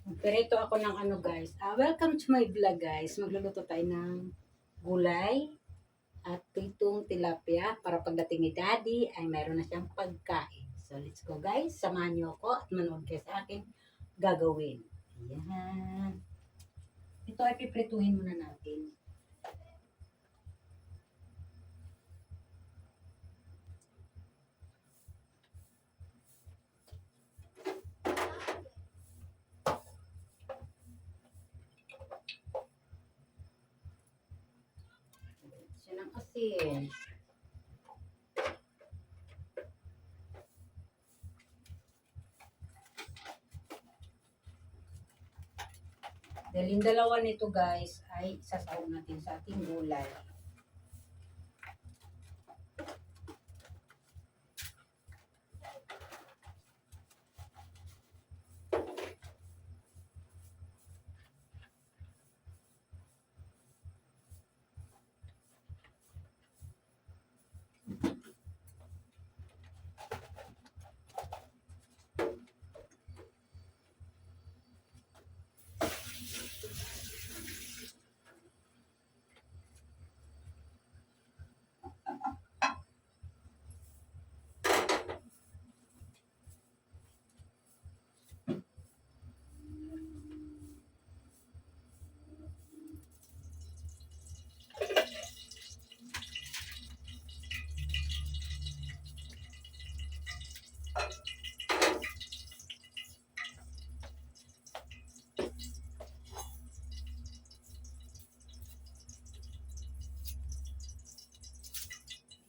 Perito ako ng ano guys. Welcome to my vlog guys. Magluluto tayo ng gulay at pritong tilapia para pagdating ni Daddy ay mayroon na siyang pagkain. So let's go guys. Samahan niyo ako at manood kayo sa akin gagawin. Ayan. Ito ay piprituhin muna natin. Siya ng asin. Dahil yung dalawa nito guys ay sasawag natin sa ating gulay.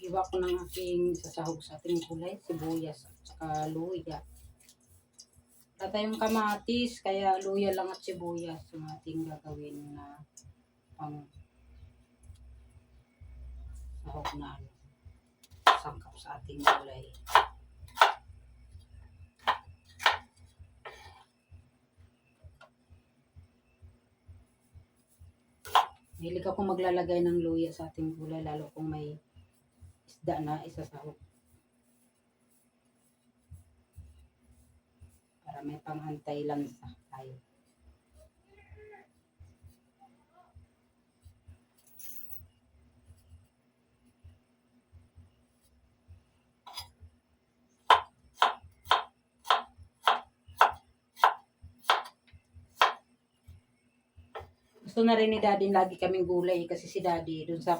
Iwa ko ng aking sasahog sa ating gulay, sibuyas at saka luya. Wala tayong kamatis, kaya luya lang at sibuyas ang ating gagawin na pang sahog na ano, sangkap sa ating gulay. Mahilig ako maglalagay ng luya sa ating gulay, lalo kung may isda na isasahog. Para may pang-antay lansa tayo. Gusto na rin ni Daddy lagi kaming gulay kasi si Daddy dun sa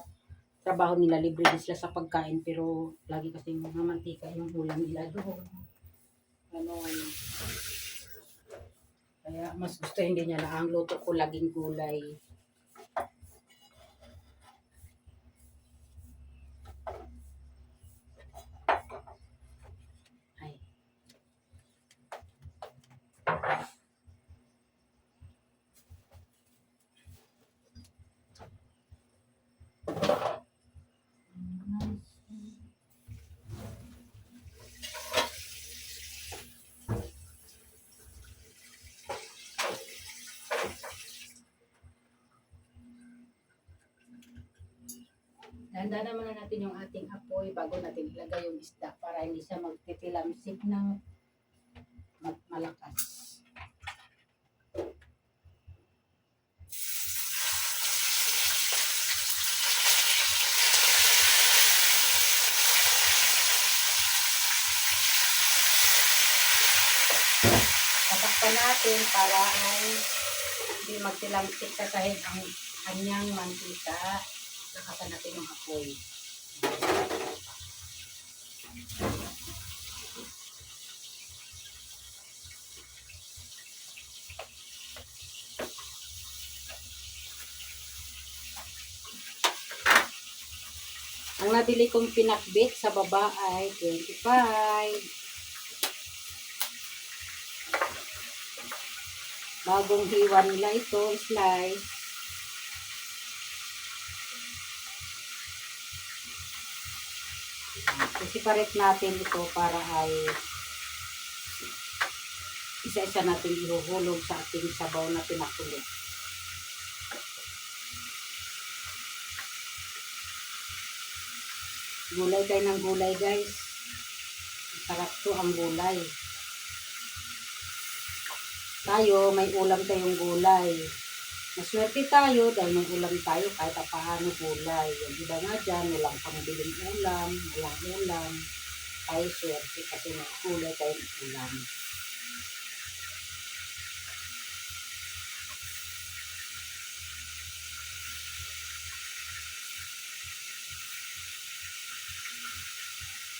trabaho nila libre din sila sa pagkain pero lagi kasi mga mantika yung ulam nila doon. Ano. Kaya mas gusto hindi niya na ang luto ko laging gulay. Ay. Dahan-dahan muna natin yung ating apoy bago natin ilagay yung isda para hindi siya magtitilamsik ng malakas. Tatakpan natin para ay hindi magtilamsik sa sahig ang kanyang mantika. Nakasan natin yung apoy. Ang nabili kong pinakbit sa baba ay 25. Bagong hiwa nila ito, slice. Separate natin ito para ay isa-isa natin ihuhulog sa ating sabaw na pinakulo. Gulay kayo ng gulay guys. Sarap to ang gulay. tayo, may ulam tayong gulay. Maswerte tayo dahil may ulam tayo kahit paano gulay. Yung iba nga dyan, walang pangbiling ulam, walang ulam. Tayo swerte kasi may gulay tayong ulam.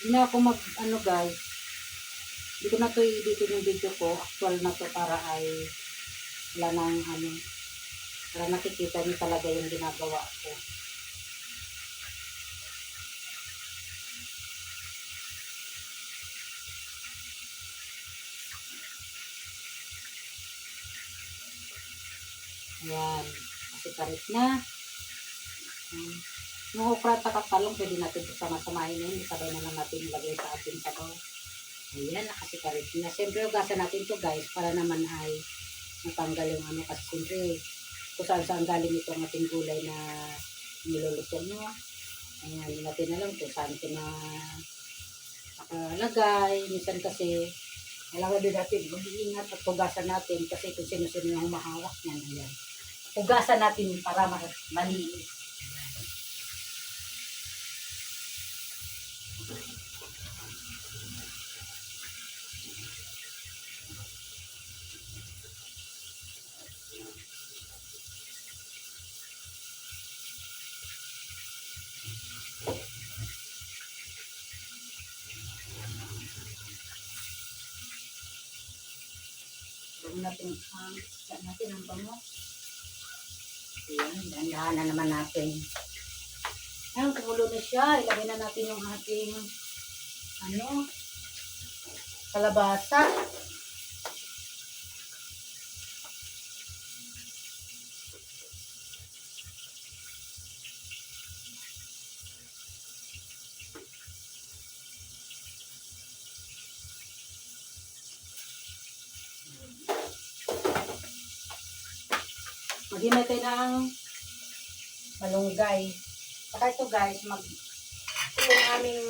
Hindi na ako guys, hindi ko na to i-edit yung video ko. Actual na to para ay wala nang para nakikita niyo talaga yung ginagawa ko. Ayan, kasi karit na. Yung okra at talong, pwede natin sama-samahin na yun. Isabay na lang natin ilagay sa ating sabaw. Ayan, nakasikarit na. Siyempre, ugasan natin to guys, para naman ay matanggal yung kasi siyempre, kung saan galing ito ang ating gulay na niluluto nyo. Ayan, hindi natin alam kung saan ito na nakalagay. Minsan kasi, kailangan din natin mag-iingat at ugasan natin kasi kung sino-sino yung humahawak niyan. Ayan. Ugasan natin para malinis. Natin ang bango. Ayan, dandahan na naman natin. Ayan, kumulo na siya. Ilagay na natin yung ating kalabasa. Maghimay tayo ng malunggay. Saka ito guys, ito yung aming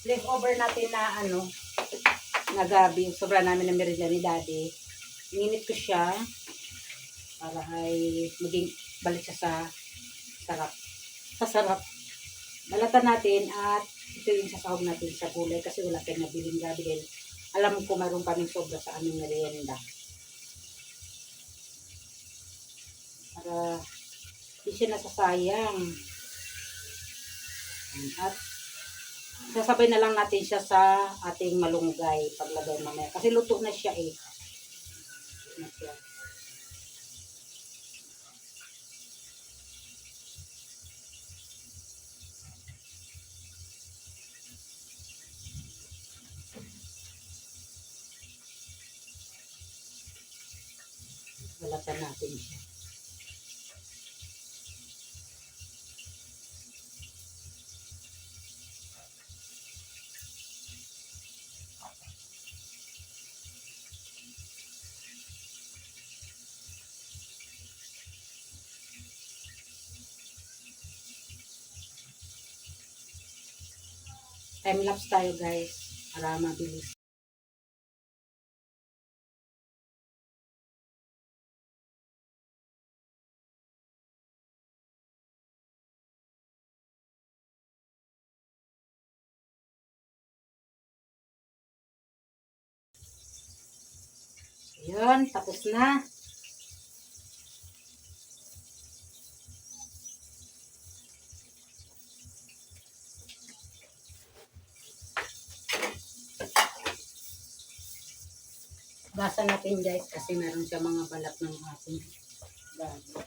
leftover natin na gabi. Sobra namin na merienda ni Daddy. Inginit ko siya para ay maging balik siya sa sarap. Sa sarap. Balatan natin at ito yung sasahog natin sa gulay kasi wala tayong nabiling gabi dahil alam ko mayroon kaming sobra sa aming merienda. Para hindi siya nasasayang. At sasabay na lang natin siya sa ating malunggay paglagay mamaya. Kasi luto na siya eh. Balatan natin siya. Time lapse tayo guys para mabilis. Ayan, tapos na. Basa natin guys kasi meron siya mga balat ng ating gabi.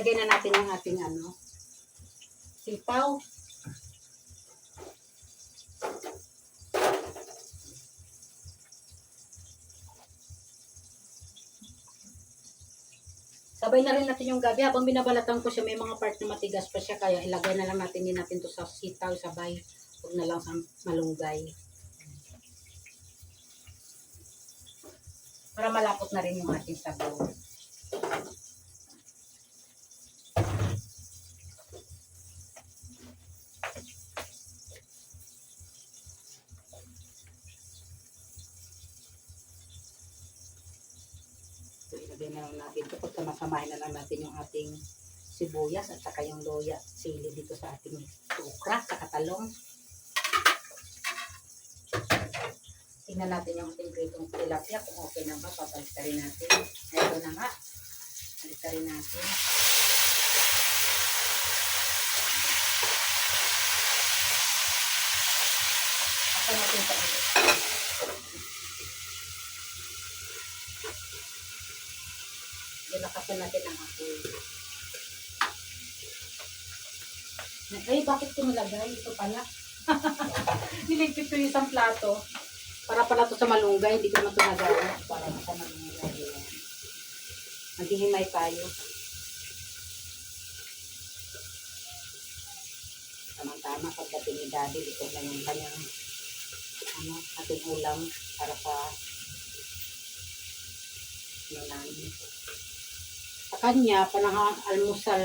ilagay na natin yung ating sitaw. Sabay na rin natin yung gabi. Habang binabalatan ko siya, may mga part na matigas pa siya. Kaya ilagay na lang natin din natin to sa sitaw, sabay. Huwag na lang sa malunggay. Para malapot na rin yung ating sabaw. Ilagay na lang natin ito. Pagkamasamahin na lang natin yung ating sibuyas at saka yung loya, sili dito sa ating okra, saka talong. Tingnan natin yung ating pritong tilapia kung okay na ba. Papalik rin natin. Ito na nga. Balik rin natin. Ako natin sa ulit. Dilakasan natin ang apoy. Ay, bakit ko nilagay? Ito pala. Niligpit ko yung isang plato. Para pala ito sa malunggay. Hindi ko na ito nagawa. Para sa malunggay. Maghihimay tayo. Tamang-tama pagdating ni Daddy. Ito lang yung kanyang ating ulam para sa namin. Sa kanya, panahang almusal.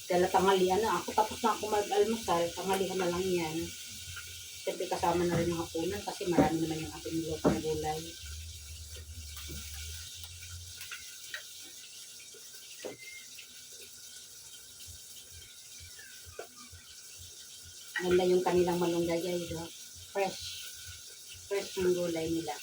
Dala tanghalian na ako. Tapos na ako mag-almusal. Tanghalian na lang yan. Siyempre kasama na rin yung hapunan kasi marami naman yung ating luto na gulay. Ganda yung kanilang malunggay guys. Fresh. Fresh yung gulay nila.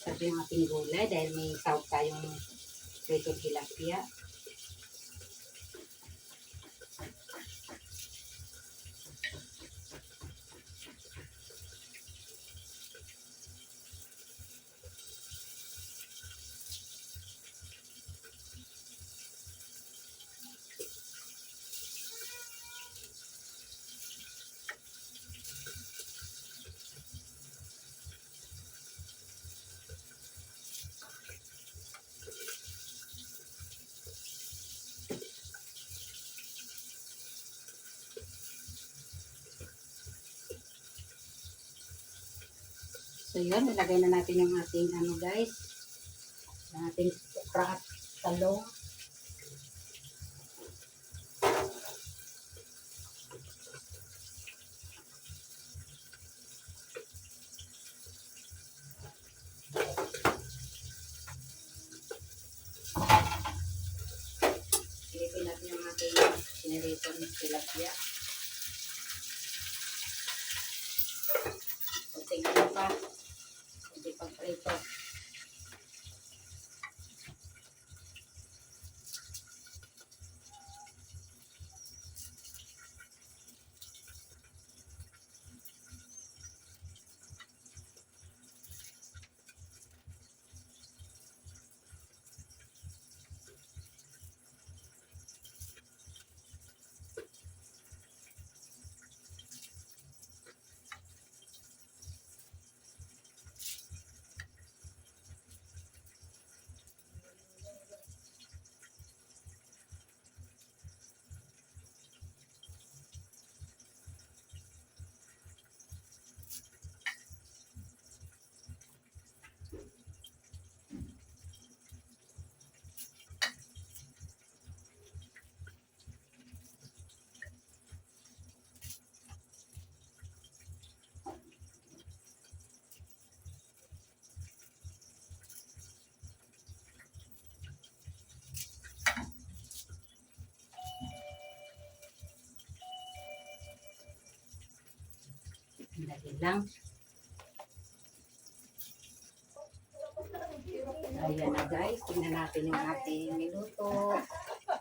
Sabi yung ating gulay dahil may sahog tayong prito tilapia. So yun, ilagay na natin yung ating guys, yung ating okra at talong. Ilipin natin yung ating sinirito ng tilapia. So tingnan pa. Hindi pag-prito. Dali lang. Ayan na guys, tingnan natin yung ating niluto.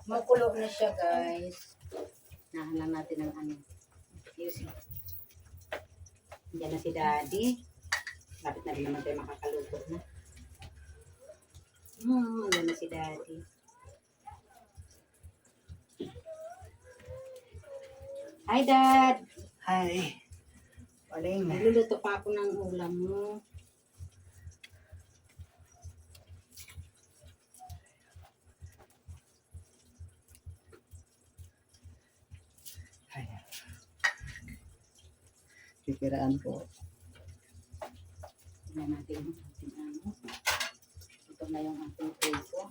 Makulo na siya guys. Nahanan natin ng ano. Music. Diyan na si Daddy. Lapit na rin naman tayo makakaluto na. Diyan na si Daddy. Hi Dad! Hi. Paling. Nagluluto pa ako ng ulam mo. Hi. Pipiraan ko. Tingnan natin yung ating ano. Ito na yung ating preso.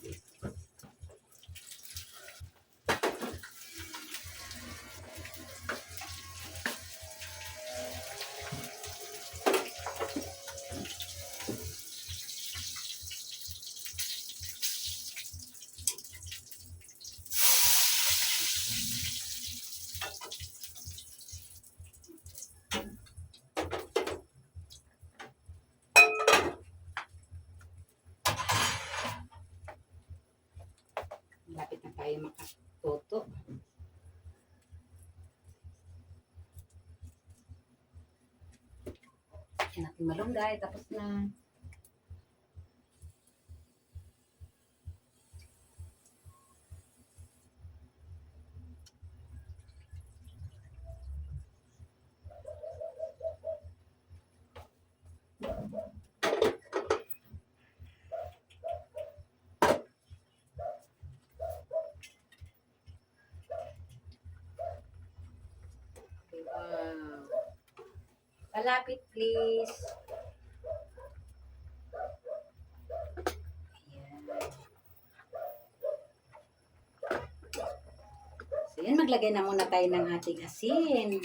Lapit na tayo makatuto. Yan natin malunggay. Tapos na. Wow. Palapit please. Ayan. So yan, maglagay na muna tayo ng ating asin.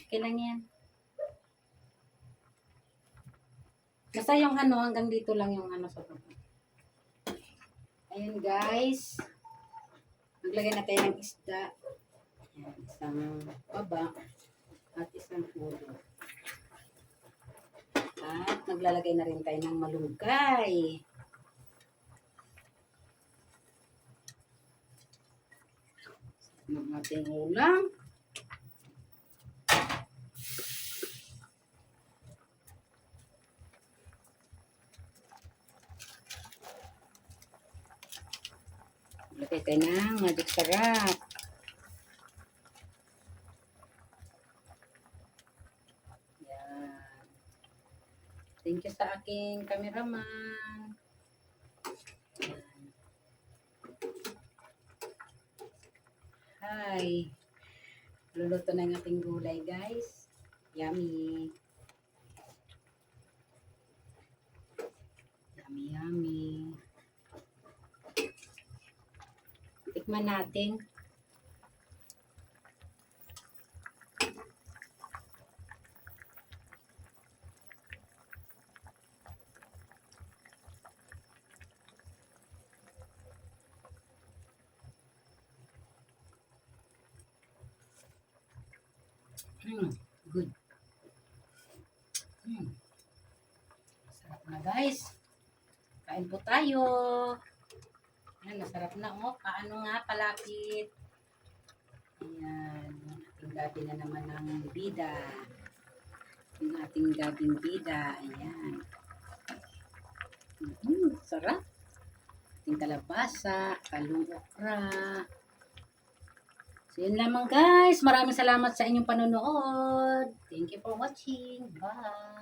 Okay lang yan. Basta yung ano, hanggang dito lang yung ano sa baba. Ayan guys. Maglagay na tayo ng isda. Ayan, isang baba at isang ulo. At maglalagay na rin tayo ng malunggay. Ang ating ulam. Lagay tayo ng magic sarap. Yan. Thank you sa aking cameraman. Yan. Hi. Luluto na yung ating gulay guys. Yummy. Yummy, yummy. Tikman natin. Good. Sarap na guys. Kain po tayo. Ayan, masarap na oh. Paano nga palapit. Ayan. Ating gabi na naman ng bida. Yung ating gabing bida. Ayan. Sarap. Ating kalabasa. Kalong okra. So, yun lamang guys. Maraming salamat sa inyong panonood. Thank you for watching. Bye.